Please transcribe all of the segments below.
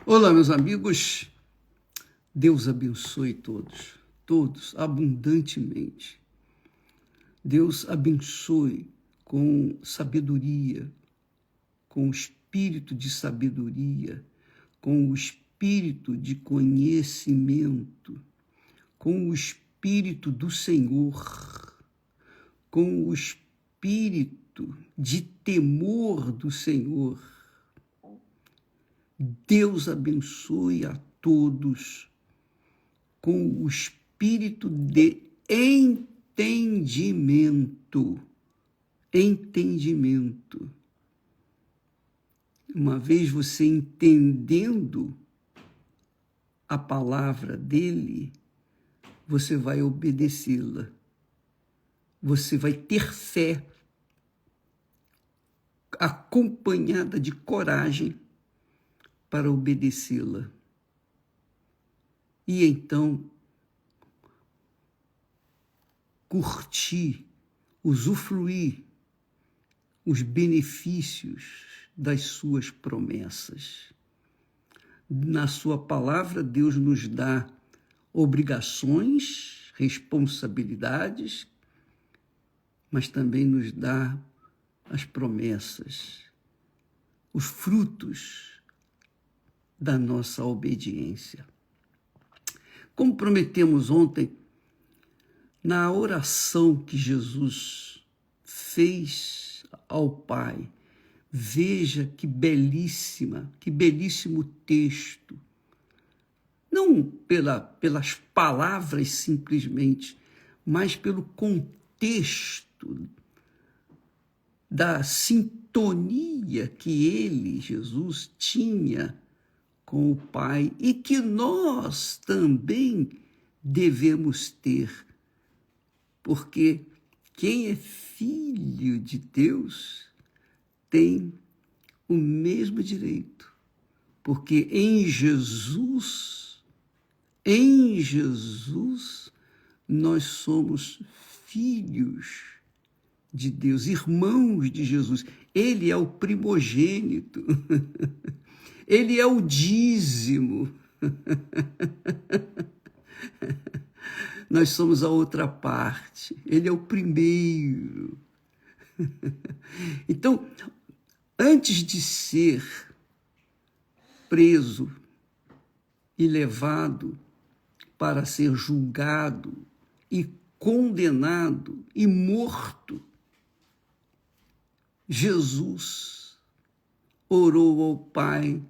Olá, meus amigos. Deus abençoe todos, todos abundantemente. Deus abençoe com sabedoria, com o espírito de sabedoria, com o espírito de conhecimento, com o espírito do Senhor, com o espírito de temor do Senhor. Deus abençoe a todos com o espírito de entendimento. Entendimento. Uma vez você entendendo a palavra dele, você vai obedecê-la. Você vai ter fé acompanhada de coragem para obedecê-la. E então, curtir, usufruir os benefícios das suas promessas. Na sua palavra, Deus nos dá obrigações, responsabilidades, mas também nos dá as promessas, os frutos da nossa obediência. Como prometemos ontem, na oração que Jesus fez ao Pai, veja que belíssimo texto. Não pelas palavras simplesmente, mas pelo contexto da sintonia que ele, Jesus, tinha com o Pai e que nós também devemos ter, porque quem é filho de Deus tem o mesmo direito, porque em Jesus, nós somos filhos de Deus, irmãos de Jesus. Ele é o primogênito. Ele é o dízimo. Nós somos a outra parte. Ele é o primeiro. Então, antes de ser preso e levado para ser julgado e condenado e morto, Jesus orou ao Pai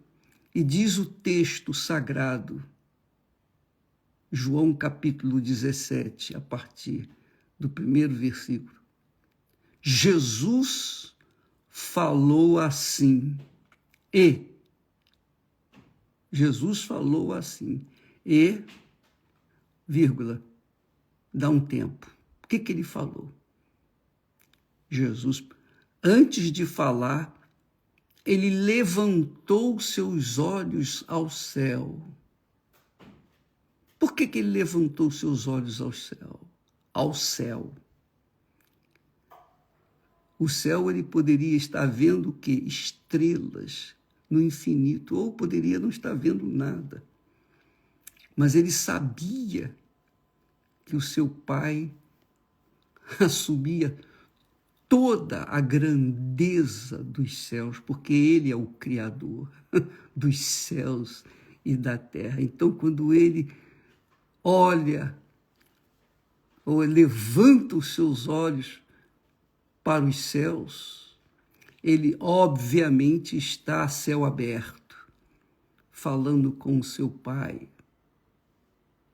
e diz o texto sagrado, João capítulo 17, a partir do primeiro versículo. Jesus falou assim, vírgula, dá um tempo. O que ele falou? Jesus, antes de falar, ele levantou seus olhos ao céu. Por que ele levantou seus olhos ao céu? Ao céu. O céu, ele poderia estar vendo o quê? Estrelas no infinito, ou poderia não estar vendo nada. Mas ele sabia que o seu Pai assumia toda a grandeza dos céus, porque ele é o Criador dos céus e da terra. Então, quando ele olha, ou levanta os seus olhos para os céus, ele obviamente está a céu aberto, falando com o seu Pai,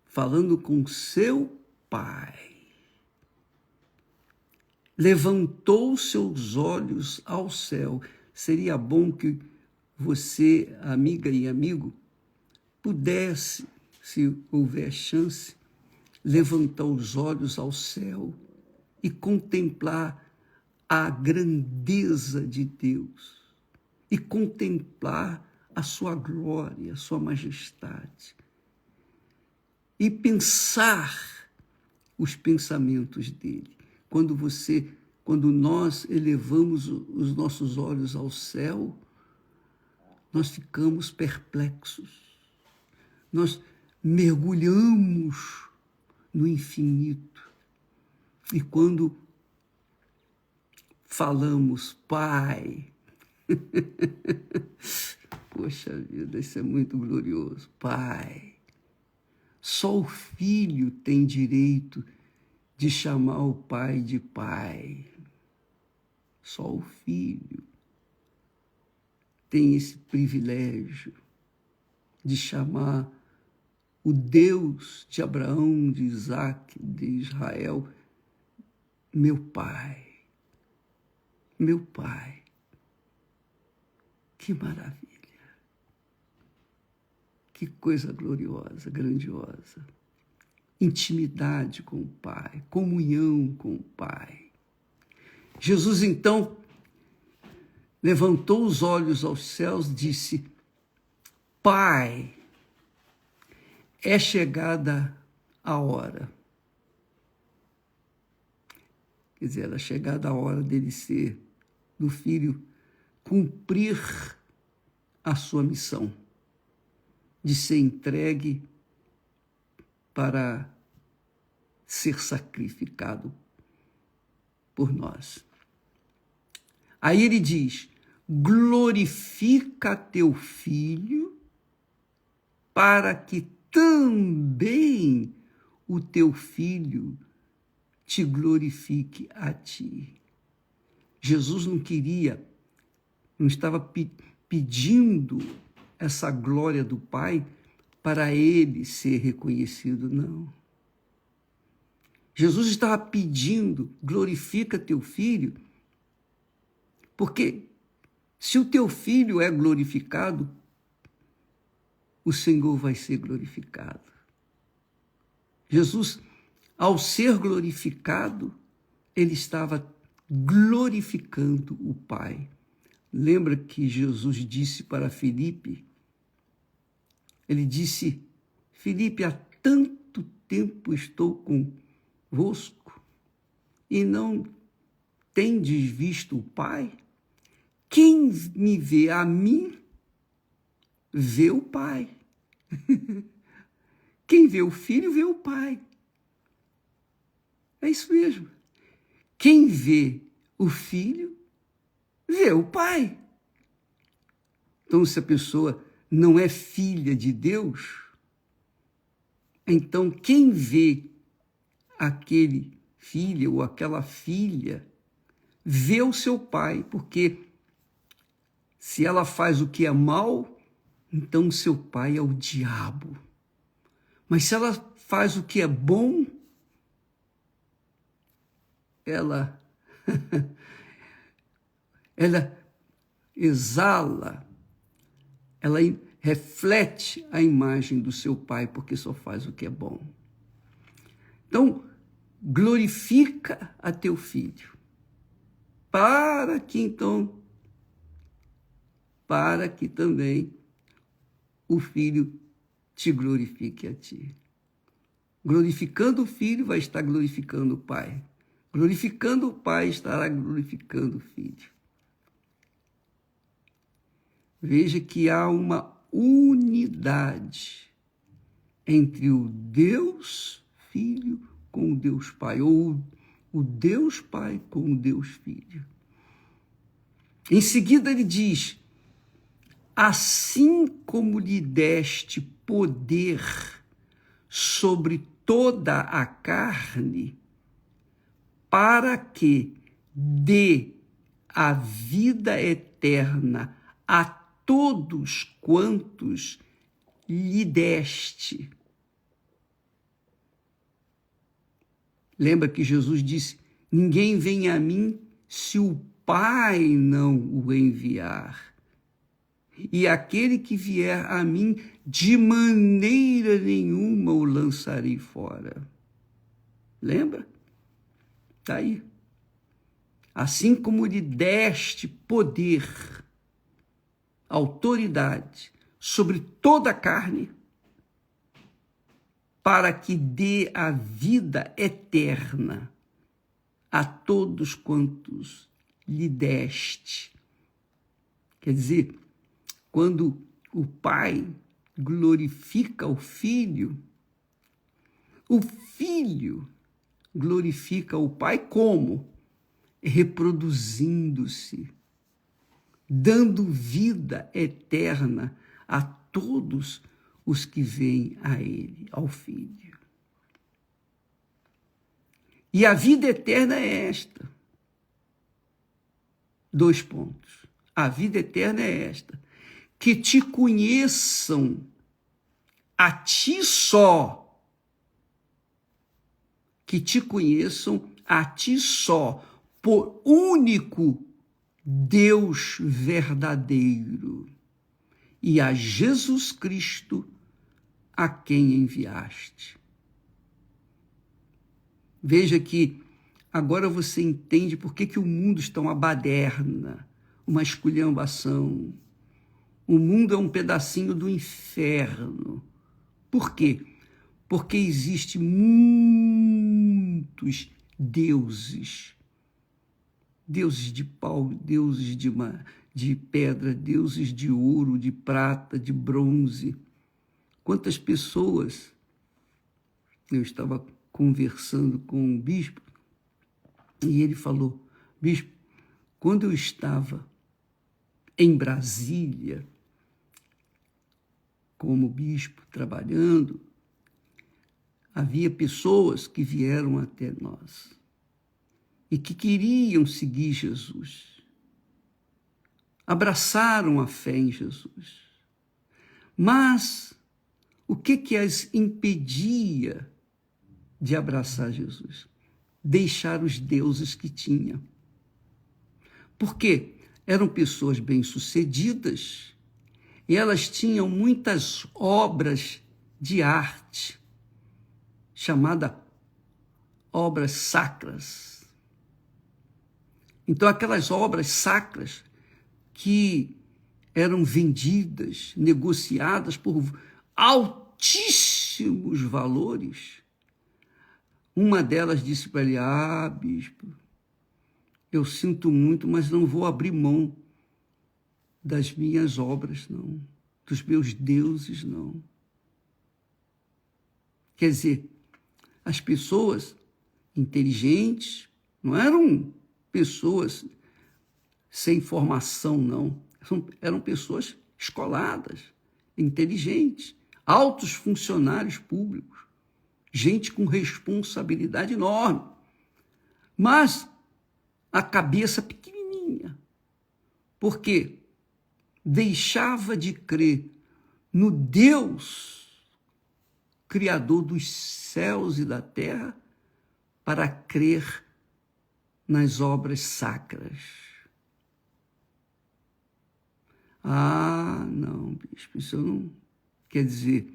falando com seu Pai. Levantou seus olhos ao céu. Seria bom que você, amiga e amigo, pudesse, se houver chance, levantar os olhos ao céu e contemplar a grandeza de Deus e contemplar a sua glória, a sua majestade e pensar os pensamentos dele. Quando nós elevamos os nossos olhos ao céu, nós ficamos perplexos. Nós mergulhamos no infinito. E quando falamos Pai, poxa vida, isso é muito glorioso. Pai. Só o filho tem direito de chamar o pai de pai. Só o filho tem esse privilégio de chamar o Deus de Abraão, de Isaac, de Israel, meu pai. Meu pai. Que maravilha. Que coisa gloriosa, grandiosa. Intimidade com o Pai, comunhão com o Pai. Jesus, então, levantou os olhos aos céus e disse: Pai, é chegada a hora. Quer dizer, era chegada a hora dele ser, do filho, cumprir a sua missão de ser entregue para ser sacrificado por nós. Aí ele diz: glorifica teu filho, para que também o teu filho te glorifique a ti. Jesus não queria, não estava pedindo essa glória do Pai para ele ser reconhecido, não. Jesus estava pedindo: glorifica teu filho, porque se o teu filho é glorificado, o Senhor vai ser glorificado. Jesus, ao ser glorificado, ele estava glorificando o Pai. Lembra que Jesus disse para Filipe? Ele disse: Filipe, há tanto tempo estou convosco e não tendes visto o Pai? Quem me vê a mim, vê o Pai. Quem vê o Filho, vê o Pai. É isso mesmo. Quem vê o Filho, vê o Pai. Então, se a pessoa não é filha de Deus, então quem vê aquele filho ou aquela filha, vê o seu pai, porque se ela faz o que é mal, então o seu pai é o diabo. Mas se ela faz o que é bom, ela exala, ela reflete a imagem do seu pai, porque só faz o que é bom. Então, glorifica a teu filho, para que também o filho te glorifique a ti. Glorificando o filho, vai estar glorificando o pai. Glorificando o pai, estará glorificando o filho. Veja que há uma unidade entre o Deus Filho com o Deus Pai, ou o Deus Pai com o Deus Filho. Em seguida ele diz: assim como lhe deste poder sobre toda a carne, para que dê a vida eterna a todos quantos lhe deste. Lembra que Jesus disse: ninguém vem a mim se o Pai não o enviar. E aquele que vier a mim, de maneira nenhuma o lançarei fora. Lembra? Está aí. Assim como lhe deste poder, autoridade sobre toda a carne, para que dê a vida eterna a todos quantos lhe deste. Quer dizer, quando o Pai glorifica o Filho glorifica o Pai como? Reproduzindo-se, dando vida eterna a todos os que vêm a Ele, ao Filho. E a vida eterna é esta. 2 pontos. A vida eterna é esta: que te conheçam a ti só. Que te conheçam a ti só, por único Deus verdadeiro, e a Jesus Cristo, a quem enviaste. Veja que agora você entende por que o mundo está uma baderna, uma esculhambação. O mundo é um pedacinho do inferno. Por quê? Porque existem muitos deuses. Deuses de pau, deuses de pedra, deuses de ouro, de prata, de bronze. Quantas pessoas... Eu estava conversando com um bispo e ele falou: bispo, quando eu estava em Brasília, como bispo, trabalhando, havia pessoas que vieram até nós e que queriam seguir Jesus, abraçaram a fé em Jesus, mas o que as impedia de abraçar Jesus? Deixar os deuses que tinham. Porque eram pessoas bem-sucedidas e elas tinham muitas obras de arte, chamada obras sacras. Então, aquelas obras sacras que eram vendidas, negociadas por altíssimos valores. Uma delas disse para ele: bispo, eu sinto muito, mas não vou abrir mão das minhas obras, não, dos meus deuses, não. Quer dizer, as pessoas inteligentes não eram pessoas sem formação, não. Eram pessoas escoladas, inteligentes, altos funcionários públicos, gente com responsabilidade enorme, mas a cabeça pequenininha, porque deixava de crer no Deus Criador dos céus e da terra para crer nas obras sacras. Não, bispo, isso não quer dizer.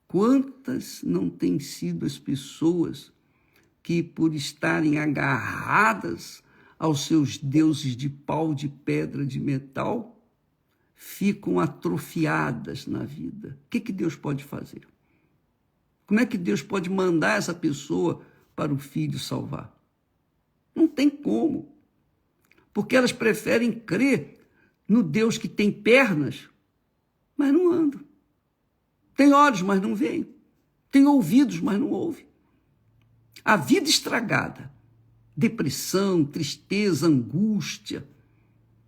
Quantas não têm sido as pessoas que, por estarem agarradas aos seus deuses de pau, de pedra, de metal, ficam atrofiadas na vida? O que Deus pode fazer? Como é que Deus pode mandar essa pessoa para o Filho salvar? Não tem como. Porque elas preferem crer no Deus que tem pernas, mas não anda. Tem olhos, mas não veem. Tem ouvidos, mas não ouve. A vida estragada, depressão, tristeza, angústia,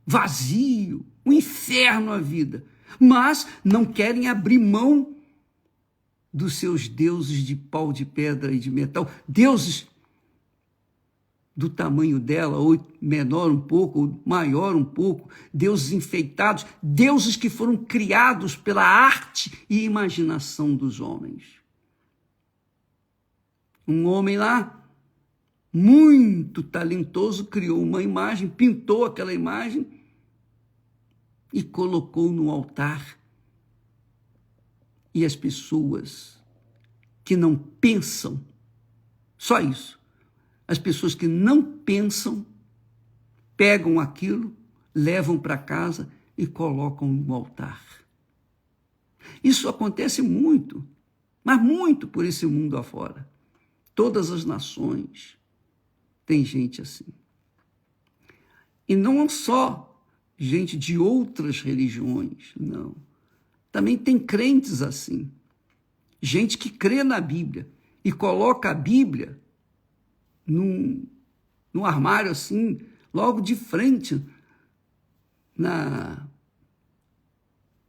vazio, um inferno a vida. Mas não querem abrir mão dos seus deuses de pau, de pedra e de metal. Deuses do tamanho dela, ou menor um pouco, ou maior um pouco, deuses enfeitados, deuses que foram criados pela arte e imaginação dos homens. Um homem lá, muito talentoso, criou uma imagem, pintou aquela imagem e colocou no altar. E as pessoas que não pensam, só isso, as pessoas que não pensam, pegam aquilo, levam para casa e colocam no altar. Isso acontece muito, mas muito por esse mundo afora. Todas as nações têm gente assim. E não só gente de outras religiões, não. Também tem crentes assim, gente que crê na Bíblia e coloca a Bíblia num armário assim, logo de frente, na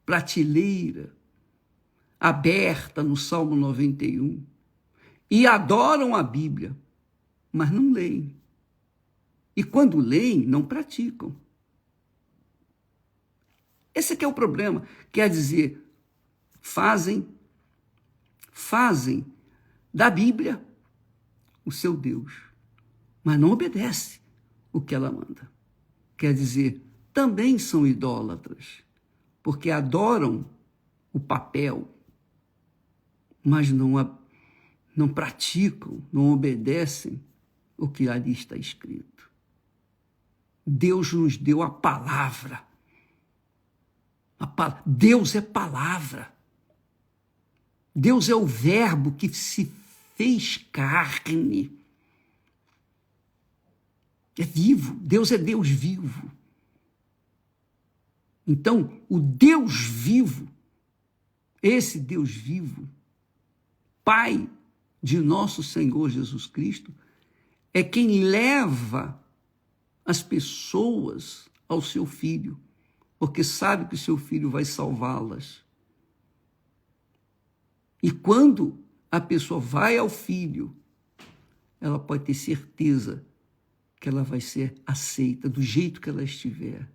prateleira, aberta no Salmo 91, e adoram a Bíblia, mas não leem. E quando leem, não praticam. Esse aqui é o problema. Quer dizer, fazem da Bíblia o seu Deus, mas não obedece o que ela manda. Quer dizer, também são idólatras, porque adoram o papel, mas não praticam, não obedecem o que ali está escrito. Deus nos deu a palavra. Deus é palavra. Deus é o verbo que se fez carne. É vivo. Deus é Deus vivo. Então, o Deus vivo, esse Deus vivo, Pai de nosso Senhor Jesus Cristo, é quem leva as pessoas ao seu Filho, porque sabe que o seu Filho vai salvá-las. E quando a pessoa vai ao Filho, ela pode ter certeza que ela vai ser aceita do jeito que ela estiver.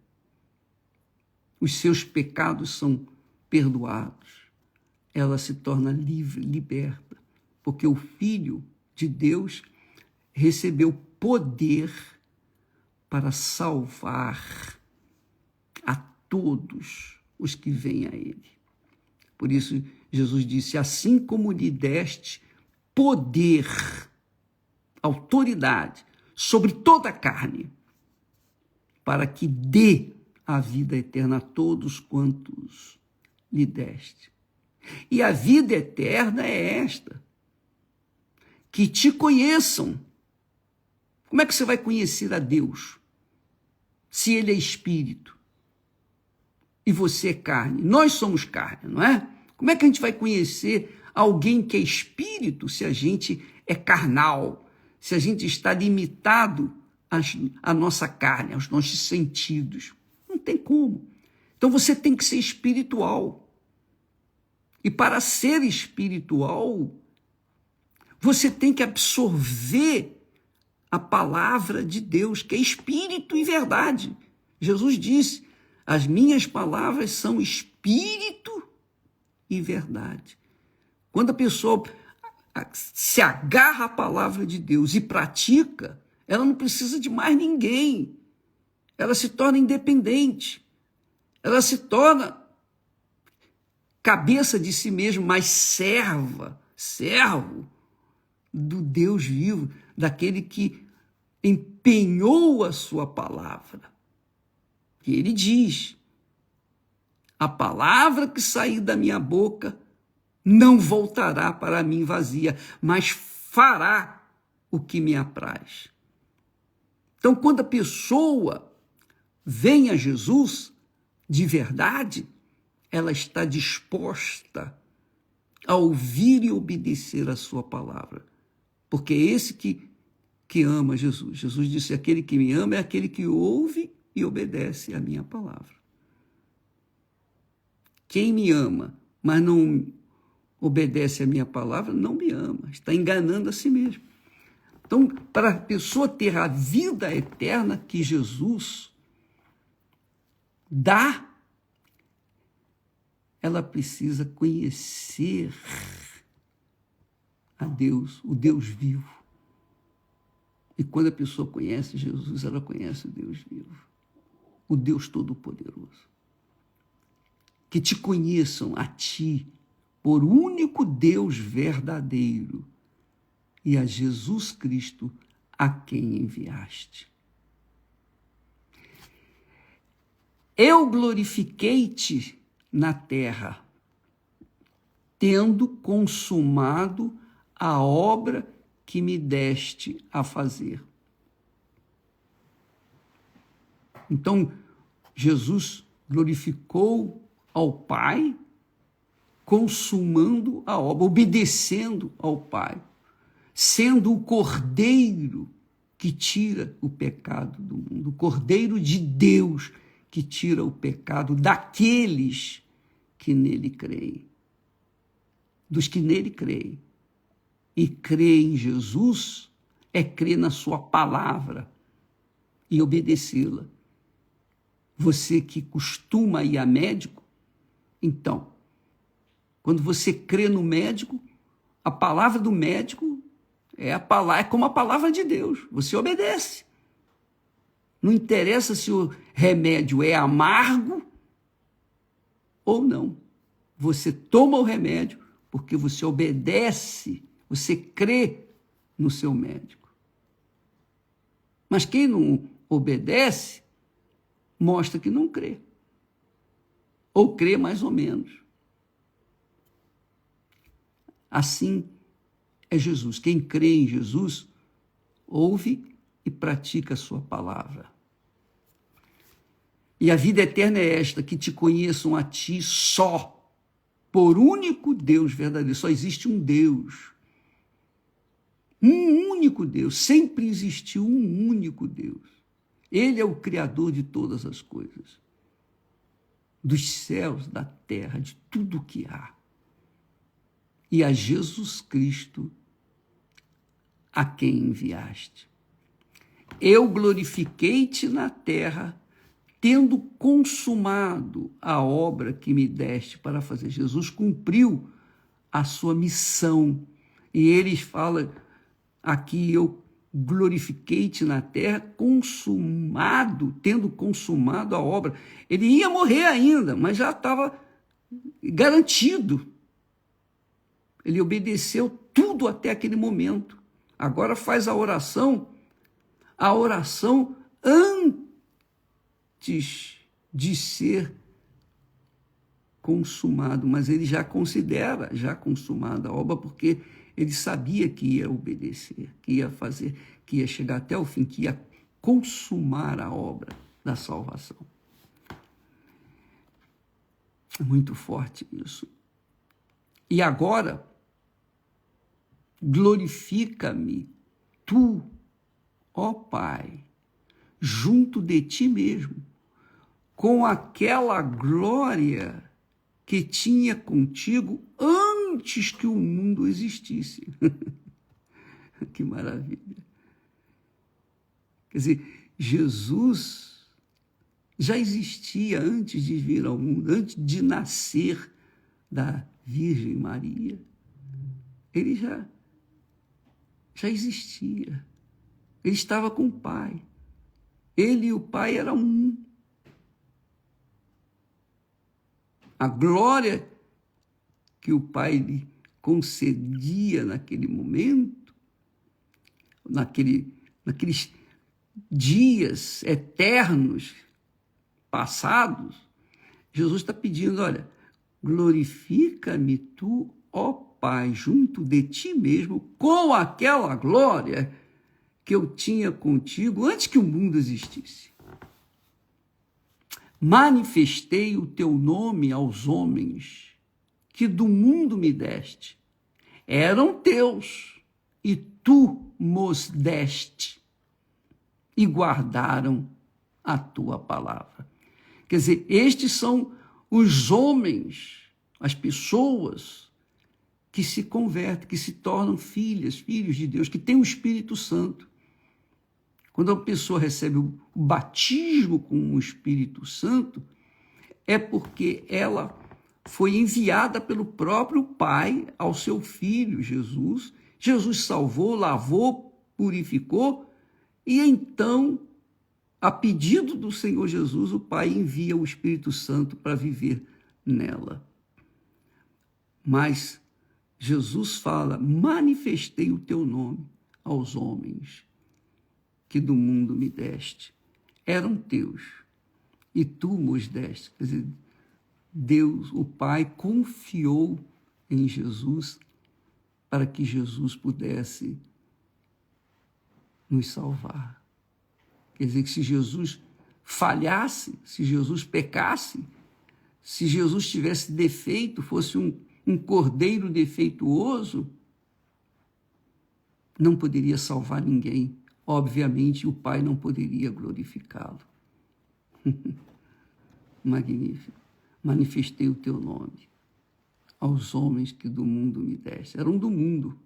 Os seus pecados são perdoados. Ela se torna livre, liberta, porque o Filho de Deus recebeu poder para salvar a todos os que vêm a Ele. Por isso, Jesus disse, assim como lhe deste poder, autoridade sobre toda a carne, para que dê a vida eterna a todos quantos lhe deste. E a vida eterna é esta, que te conheçam. Como é que você vai conhecer a Deus se Ele é Espírito e você é carne? Nós somos carne, não é? Como é que a gente vai conhecer alguém que é Espírito se a gente é carnal, se a gente está limitado à nossa carne, aos nossos sentidos? Não tem como. Então você tem que ser espiritual. E para ser espiritual, você tem que absorver a palavra de Deus, que é espírito e verdade. Jesus disse, as minhas palavras são espírito e verdade. Quando a pessoa se agarra à palavra de Deus e pratica, ela não precisa de mais ninguém. Ela se torna independente. Ela se torna cabeça de si mesmo, mas servo do Deus vivo, daquele que empenhou a sua palavra. E ele diz, a palavra que sair da minha boca não voltará para mim vazia, mas fará o que me apraz. Então, quando a pessoa vem a Jesus de verdade, ela está disposta a ouvir e obedecer a sua palavra. Porque é esse que ama Jesus. Jesus disse, aquele que me ama é aquele que ouve e obedece a minha palavra. Quem me ama, mas não obedece a minha palavra, não me ama. Está enganando a si mesmo. Então, para a pessoa ter a vida eterna que Jesus dá, ela precisa conhecer a Deus, o Deus vivo. E quando a pessoa conhece Jesus, ela conhece o Deus vivo, o Deus Todo-Poderoso. Que te conheçam a ti, por único Deus verdadeiro, e a Jesus Cristo, a quem enviaste. Eu glorifiquei-te na terra, tendo consumado a obra que me deste a fazer. Então, Jesus glorificou ao Pai, consumando a obra, obedecendo ao Pai, sendo o Cordeiro que tira o pecado do mundo, o Cordeiro de Deus que tira o pecado daqueles que nele creem, dos que nele creem. E crer em Jesus é crer na sua palavra e obedecê-la. Você que costuma ir a médico, então, quando você crê no médico, a palavra do médico é como a palavra de Deus. Você obedece. Não interessa se o remédio é amargo ou não. Você toma o remédio porque você obedece, você crê no seu médico. Mas quem não obedece, mostra que não crê. Ou crê mais ou menos. Assim é Jesus. Quem crê em Jesus, ouve e pratica a sua palavra. E a vida eterna é esta, que te conheçam a ti só, por único Deus verdadeiro. Só existe um Deus. Um único Deus. Sempre existiu um único Deus. Ele é o Criador de todas as coisas. Dos céus, da terra, de tudo o que há. E a Jesus Cristo, a quem enviaste. Eu glorifiquei-te na terra, tendo consumado a obra que me deste para fazer. Jesus cumpriu a sua missão. E ele fala aqui, eu glorifiquei-te na terra, tendo consumado a obra. Ele ia morrer ainda, mas já estava garantido. Ele obedeceu tudo até aquele momento. Agora faz a oração antes de ser consumado, mas ele já considera já consumada a obra, porque ele sabia que ia obedecer, que ia fazer, que ia chegar até o fim, que ia consumar a obra da salvação. É muito forte isso. E agora, glorifica-me tu, ó Pai, junto de ti mesmo, com aquela glória que tinha contigo antes que o mundo existisse. Que maravilha. Quer dizer, Jesus já existia antes de vir ao mundo, antes de nascer da Virgem Maria. Ele já existia. Ele estava com o Pai. Ele e o Pai eram um. A glória que o Pai lhe concedia naquele momento, naqueles dias eternos passados, Jesus está pedindo, olha, glorifica-me tu, ó Pai, junto de ti mesmo, com aquela glória que eu tinha contigo antes que o mundo existisse. Manifestei o teu nome aos homens que do mundo me deste. Eram teus e tu mos deste e guardaram a tua palavra. Quer dizer, estes são os homens, as pessoas que se convertem, que se tornam filhos de Deus, que têm o Espírito Santo. Quando a pessoa recebe o batismo com o Espírito Santo, é porque ela foi enviada pelo próprio Pai ao seu Filho Jesus. Jesus salvou, lavou, purificou, e então, a pedido do Senhor Jesus, o Pai envia o Espírito Santo para viver nela. Mas Jesus fala, manifestei o teu nome aos homens que do mundo me deste. Eram teus e tu mos deste. Quer dizer, Deus, o Pai, confiou em Jesus para que Jesus pudesse nos salvar. Quer dizer, que se Jesus falhasse, se Jesus pecasse, se Jesus tivesse defeito, fosse um cordeiro defeituoso, não poderia salvar ninguém. Obviamente, o Pai não poderia glorificá-lo. Magnífico. Manifestei o teu nome aos homens que do mundo me deste. Eram do mundo,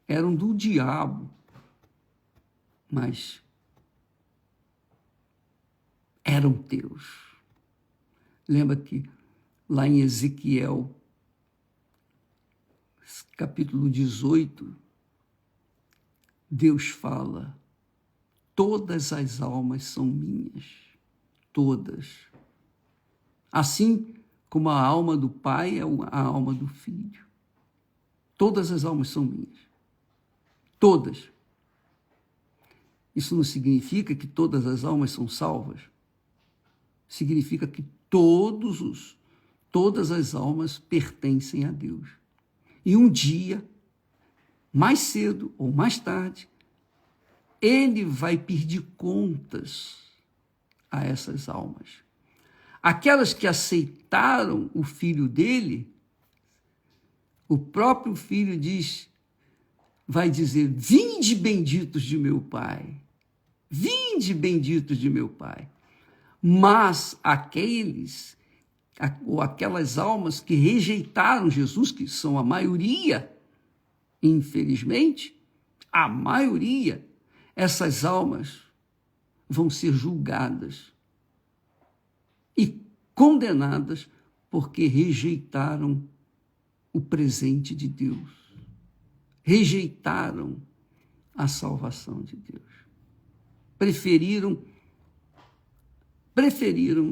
eram do diabo, mas eram teus. Lembra que lá em Ezequiel, capítulo 18, Deus fala: todas as almas são minhas, todas. Assim como a alma do Pai é a alma do Filho. Todas as almas são minhas. Todas. Isso não significa que todas as almas são salvas. Significa que todas as almas pertencem a Deus. E um dia, mais cedo ou mais tarde, ele vai pedir contas a essas almas. Aquelas que aceitaram o Filho dele, o próprio Filho vai dizer: vinde benditos de meu Pai, vinde benditos de meu Pai. Mas aquelas almas que rejeitaram Jesus, que são a maioria, infelizmente, a maioria, essas almas vão ser julgadas e condenadas porque rejeitaram o presente de Deus, rejeitaram a salvação de Deus, preferiram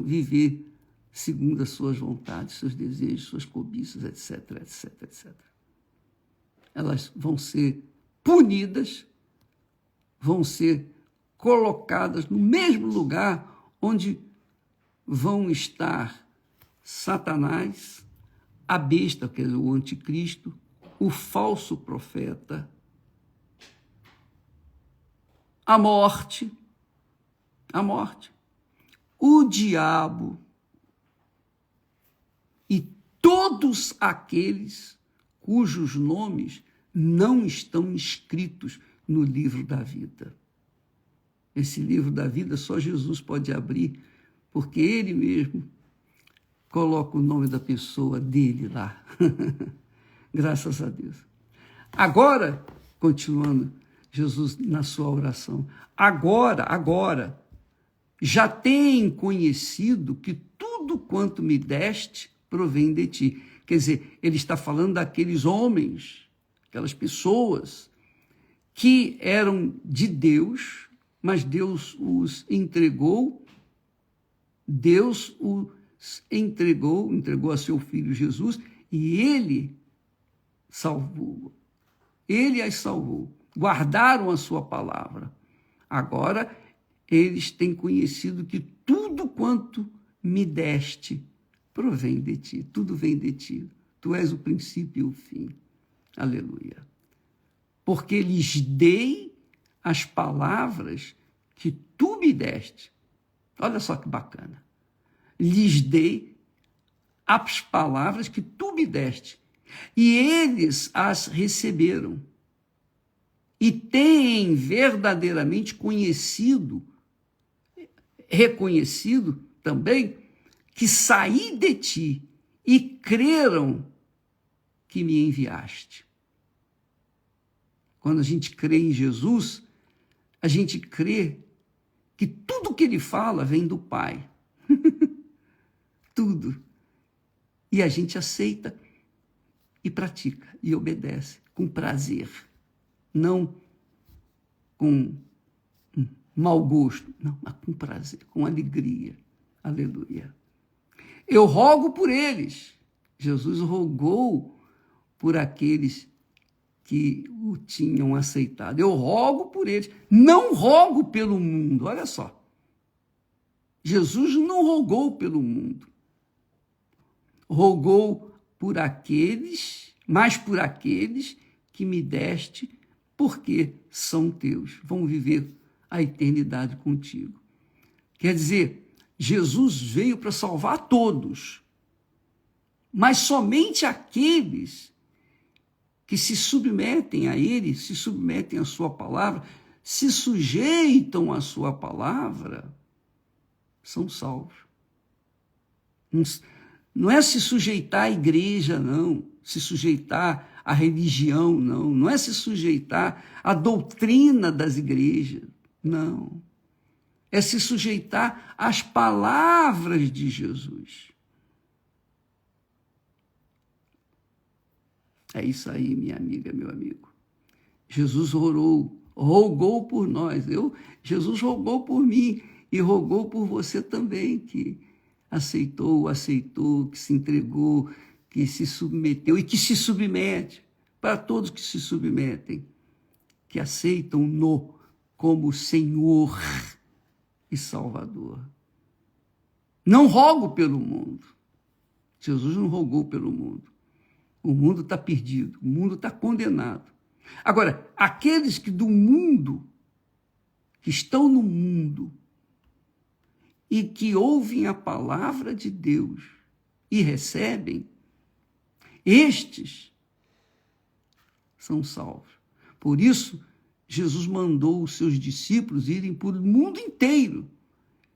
viver segundo as suas vontades, seus desejos, suas cobiças, etc, etc, etc. Elas vão ser punidas, vão ser colocadas no mesmo lugar onde vão estar Satanás, a besta, quer dizer, o anticristo, o falso profeta, a morte, o diabo e todos aqueles cujos nomes não estão inscritos no livro da vida. Esse livro da vida só Jesus pode abrir, porque ele mesmo coloca o nome da pessoa dele lá. Graças a Deus. Agora, continuando, Jesus na sua oração, agora, já tem conhecido que tudo quanto me deste provém de ti. Quer dizer, ele está falando daqueles homens, aquelas pessoas que eram de Deus, mas Deus os entregou, entregou a seu Filho Jesus, e ele salvou, ele as salvou, guardaram a sua palavra. Agora, eles têm conhecido que tudo quanto me deste provém de ti, tudo vem de ti. Tu és o princípio e o fim. Aleluia. Porque lhes dei as palavras que tu me deste. Olha só que bacana. Lhes dei as palavras que tu me deste, e eles as receberam, e têm verdadeiramente reconhecido também, que saí de ti, e creram que me enviaste. Quando a gente crê em Jesus, a gente crê que tudo que ele fala vem do Pai. Tudo. E a gente aceita e pratica e obedece com prazer, não com mau gosto, não, mas com prazer, com alegria. Aleluia. Eu rogo por eles. Jesus rogou por aqueles que o tinham aceitado. Eu rogo por eles. Não rogo pelo mundo. Olha só. Jesus não rogou pelo mundo. Rogou por aqueles, mas por aqueles que me deste, porque são teus. Vão viver a eternidade contigo. Quer dizer, Jesus veio para salvar todos, mas somente aqueles que se submetem a ele, se submetem à sua palavra, se sujeitam à sua palavra, são salvos. Não é se sujeitar à igreja, não. Se sujeitar à religião, não. Não é se sujeitar à doutrina das igrejas, não. É se sujeitar às palavras de Jesus. É isso aí, minha amiga, meu amigo. Jesus rogou por nós. Jesus rogou por mim e rogou por você também, que aceitou, que se entregou, que se submeteu e que se submete. Para todos que se submetem, que aceitam-no como Senhor e Salvador. Não rogo pelo mundo. Jesus não rogou pelo mundo. O mundo está perdido, o mundo está condenado. Agora, aqueles que do mundo, que estão no mundo, e que ouvem a palavra de Deus e recebem, estes são salvos. Por isso, Jesus mandou os seus discípulos irem por o mundo inteiro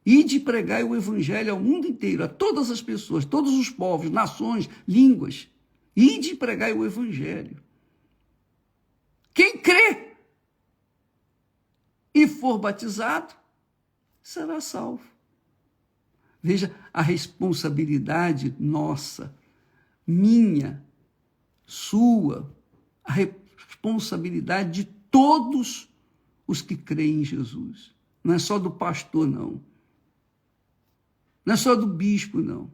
e de pregar o evangelho ao mundo inteiro, a todas as pessoas, todos os povos, nações, línguas, e de pregar o evangelho. Quem crê e for batizado será salvo. Veja a responsabilidade nossa, minha, sua, a responsabilidade de todos os que creem em Jesus. Não é só do pastor, não. Não é só do bispo, não.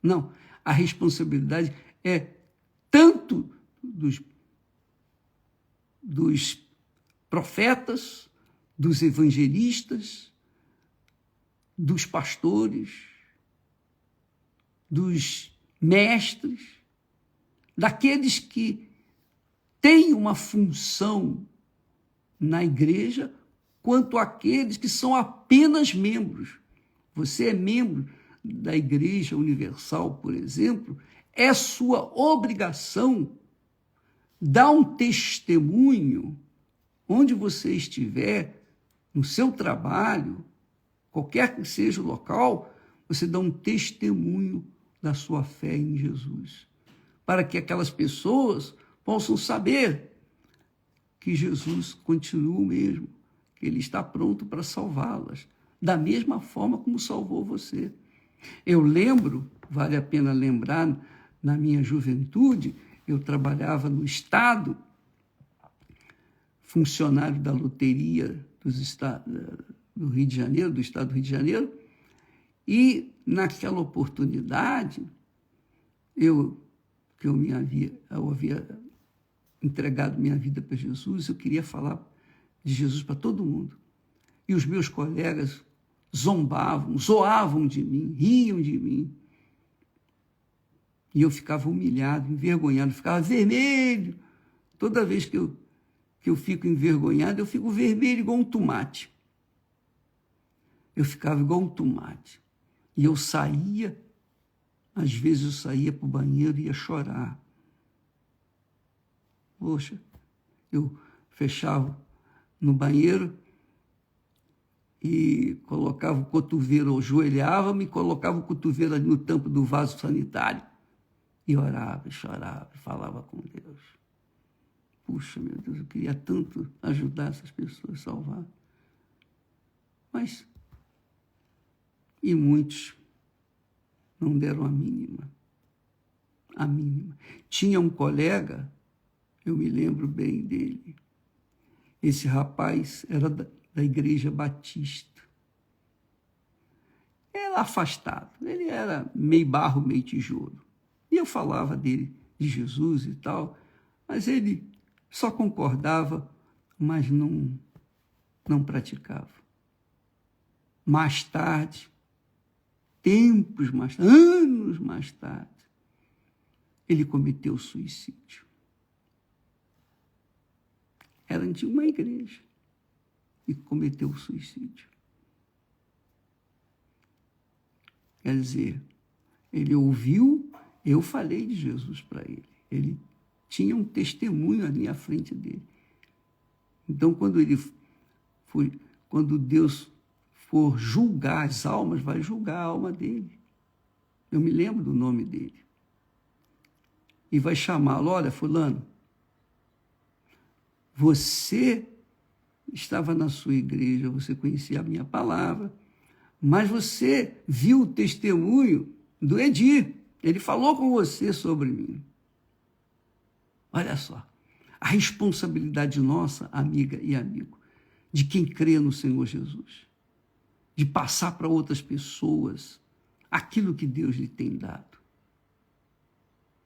Não, a responsabilidade é tanto dos profetas, dos evangelistas, dos pastores, dos mestres, daqueles que têm uma função na igreja, quanto àqueles que são apenas membros. Você é membro da Igreja Universal, por exemplo, é sua obrigação dar um testemunho onde você estiver, no seu trabalho, qualquer que seja o local, você dá um testemunho da sua fé em Jesus, para que aquelas pessoas possam saber que Jesus continua o mesmo, que ele está pronto para salvá-las, da mesma forma como salvou você. Eu lembro, vale a pena lembrar, na minha juventude, eu trabalhava no Estado, funcionário da loteria do Rio de Janeiro, do Estado do Rio de Janeiro, e naquela oportunidade, eu havia entregado minha vida para Jesus, eu queria falar de Jesus para todo mundo. E os meus colegas zombavam, zoavam de mim, riam de mim. E eu ficava humilhado, envergonhado, ficava vermelho. Toda vez que eu fico envergonhado, eu fico vermelho igual um tomate. Eu ficava igual um tomate. E eu saía, às vezes eu saía para o banheiro e ia chorar. Poxa, eu fechava no banheiro e colocava o cotovelo, ajoelhava-me e colocava o cotovelo ali no tampo do vaso sanitário. E orava, e chorava, e falava com Deus. Puxa, meu Deus, eu queria tanto ajudar essas pessoas a salvar. Mas, e muitos não deram a mínima. A mínima. Tinha um colega, eu me lembro bem dele. Esse rapaz era da Igreja Batista. Era afastado, ele era meio barro, meio tijolo. E eu falava dele, de Jesus e tal, mas ele só concordava, mas não praticava. Mais tarde, anos mais tarde, ele cometeu suicídio. Era de uma igreja e cometeu suicídio. Quer dizer, ele ouviu, eu falei de Jesus para ele. Ele tinha um testemunho ali à frente dele. Então, quando Deus for julgar as almas, vai julgar a alma dele. Eu me lembro do nome dele. E vai chamá-lo: olha, fulano, você estava na sua igreja, você conhecia a minha palavra, mas você viu o testemunho do Edir. Ele falou com você sobre mim. Olha só, a responsabilidade nossa, amiga e amigo, de quem crê no Senhor Jesus, de passar para outras pessoas aquilo que Deus lhe tem dado.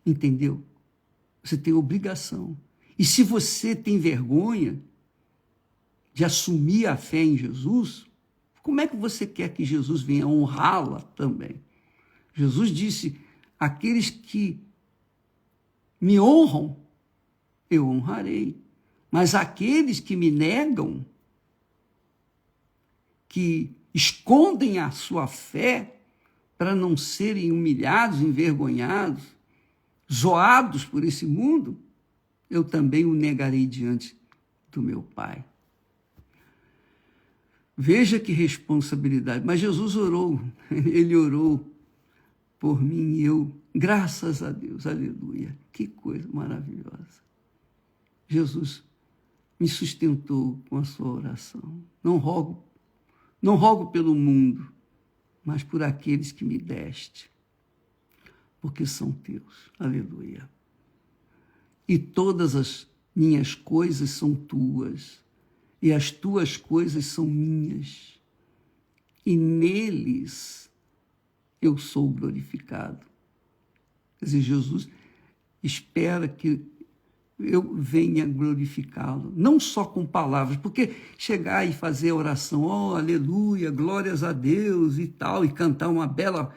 Entendeu? Você tem obrigação. E se você tem vergonha de assumir a fé em Jesus, como é que você quer que Jesus venha honrá-la também? Jesus disse: aqueles que me honram, eu honrarei. Mas aqueles que me negam, que escondem a sua fé para não serem humilhados, envergonhados, zoados por esse mundo, eu também o negarei diante do meu Pai. Veja que responsabilidade. Mas Jesus orou, ele orou por mim e eu, graças a Deus, aleluia. Que coisa maravilhosa. Jesus me sustentou com a sua oração. Não rogo pelo mundo, mas por aqueles que me deste, porque são teus, aleluia. E todas as minhas coisas são tuas, e as tuas coisas são minhas, e neles eu sou glorificado. Quer dizer, Jesus espera que eu venha glorificá-lo, não só com palavras, porque chegar e fazer a oração, oh, aleluia, glórias a Deus e tal, e cantar uma bela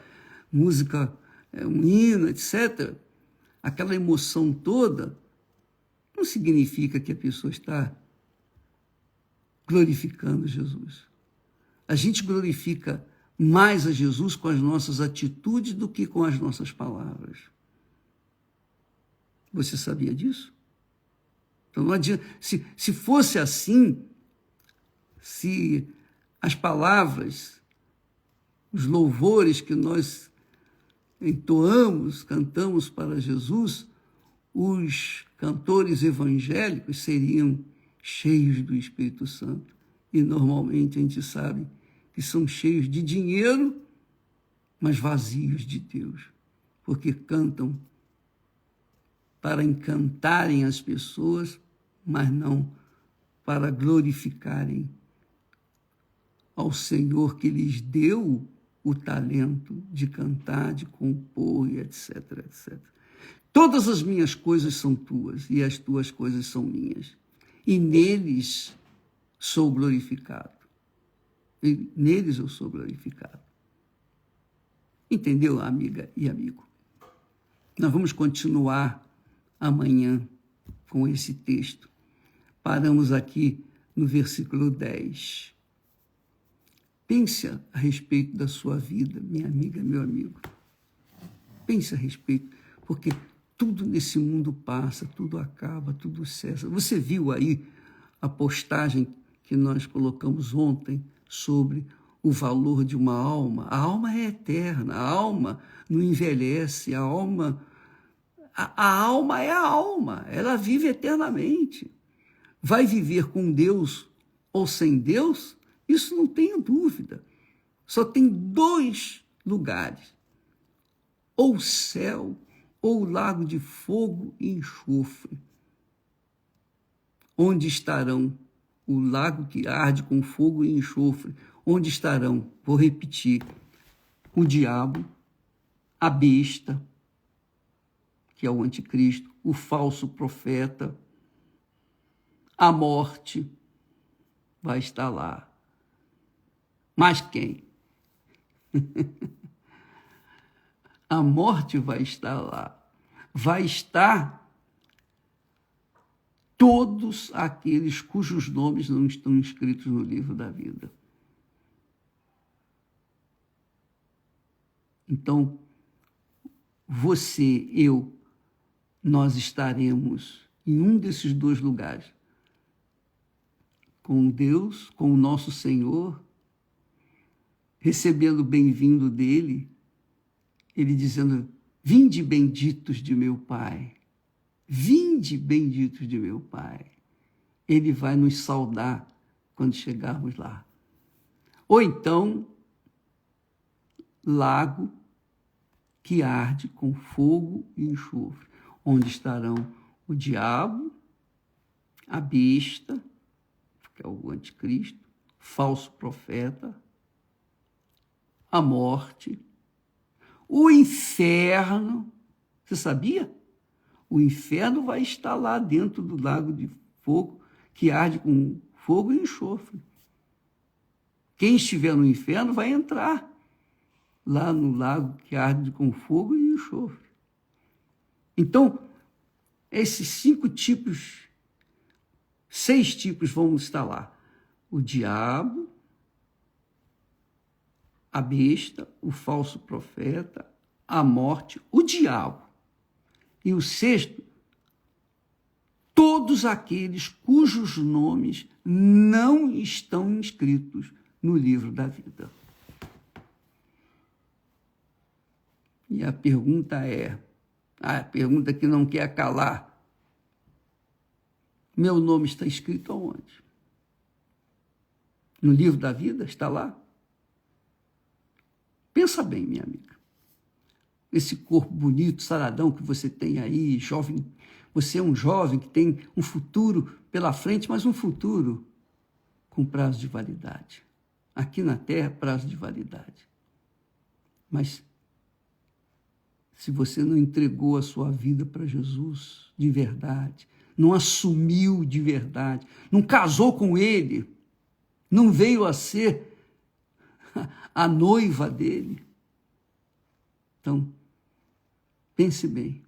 música, um hino, etc., aquela emoção toda, não significa que a pessoa está glorificando Jesus. A gente glorifica mais a Jesus com as nossas atitudes do que com as nossas palavras. Você sabia disso? Então não adianta. Se fosse assim, se as palavras, os louvores que nós entoamos, cantamos para Jesus, os cantores evangélicos seriam cheios do Espírito Santo. E normalmente a gente sabe que são cheios de dinheiro, mas vazios de Deus, porque cantam para encantarem as pessoas, mas não para glorificarem ao Senhor que lhes deu o talento de cantar, de compor, e etc, etc. Todas as minhas coisas são tuas, e as tuas coisas são minhas. E neles sou glorificado. E neles eu sou glorificado. Entendeu, amiga e amigo? Nós vamos continuar amanhã com esse texto. Paramos aqui no versículo 10. Pense a respeito da sua vida, minha amiga, meu amigo. Pense a respeito, porque tudo nesse mundo passa, tudo acaba, tudo cessa. Você viu aí a postagem que nós colocamos ontem sobre o valor de uma alma? A alma é eterna, a alma não envelhece, a alma é a alma, ela vive eternamente. Vai viver com Deus ou sem Deus? Isso não tenho dúvida. Só tem dois lugares: ou o céu, ou o lago de fogo e enxofre. Onde estarão o lago que arde com fogo e enxofre? Onde estarão, vou repetir, o diabo, a besta, que é o anticristo, o falso profeta, a morte vai estar lá. Mas quem? A morte vai estar lá. Vai estar todos aqueles cujos nomes não estão inscritos no livro da vida. Então, você, eu, nós estaremos em um desses dois lugares, com Deus, com o nosso Senhor, recebendo o bem-vindo dele, ele dizendo: vinde benditos de meu Pai, vinde benditos de meu Pai. Ele vai nos saudar quando chegarmos lá. Ou então, lago que arde com fogo e enxofre, onde estarão o diabo, a besta, que é o anticristo, falso profeta, a morte, o inferno. Você sabia? O inferno vai estar lá dentro do lago de fogo, que arde com fogo e enxofre. Quem estiver no inferno vai entrar lá no lago que arde com fogo e enxofre. Então, esses 6 tipos vão estar lá. O diabo, a besta, o falso profeta, a morte, o diabo. E o 6º, todos aqueles cujos nomes não estão inscritos no livro da vida. E a pergunta é, a pergunta que não quer calar: meu nome está escrito aonde? No livro da vida? Está lá? Pensa bem, minha amiga. Esse corpo bonito, saradão que você tem aí, jovem, você é um jovem que tem um futuro pela frente, mas um futuro com prazo de validade. Aqui na Terra, prazo de validade. Mas se você não entregou a sua vida para Jesus de verdade, não assumiu de verdade, não casou com Ele, não veio a ser a noiva dele, então, pense bem,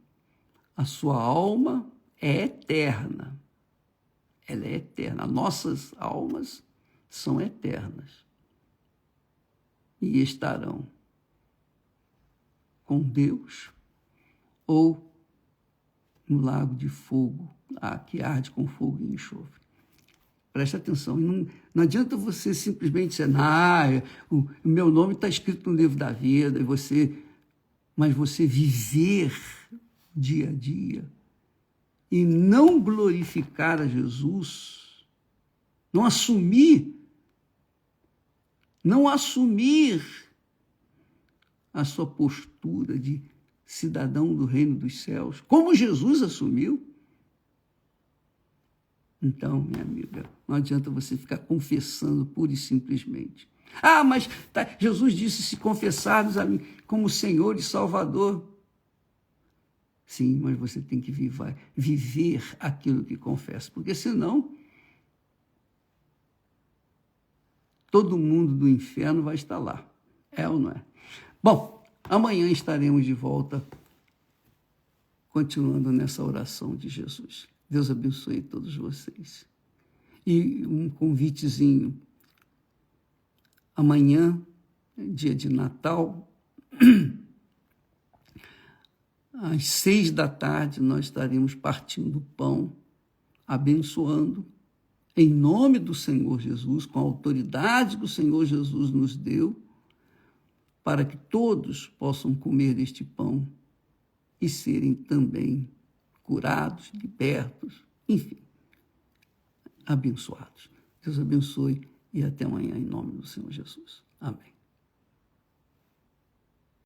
a sua alma é eterna, ela é eterna, nossas almas são eternas e estarão com Deus ou no lago de fogo, que arde com fogo e enxofre. Preste atenção, não adianta você simplesmente dizer: o meu nome está escrito no livro da vida, mas você viver dia a dia e não glorificar a Jesus, não assumir a sua postura de cidadão do reino dos céus, como Jesus assumiu. Então, minha amiga, não adianta você ficar confessando pura e simplesmente. Mas Jesus disse: se confessarmos a mim como Senhor e Salvador. Sim, mas você tem que viver aquilo que confessa, porque senão todo mundo do inferno vai estar lá. É ou não é? Bom, amanhã estaremos de volta, continuando nessa oração de Jesus. Deus abençoe todos vocês. E um convitezinho. Amanhã, dia de Natal, às 6h, nós estaremos partindo o pão, abençoando, em nome do Senhor Jesus, com a autoridade que o Senhor Jesus nos deu, para que todos possam comer deste pão e serem também curados, libertos, enfim, abençoados. Deus abençoe e até amanhã, em nome do Senhor Jesus. Amém.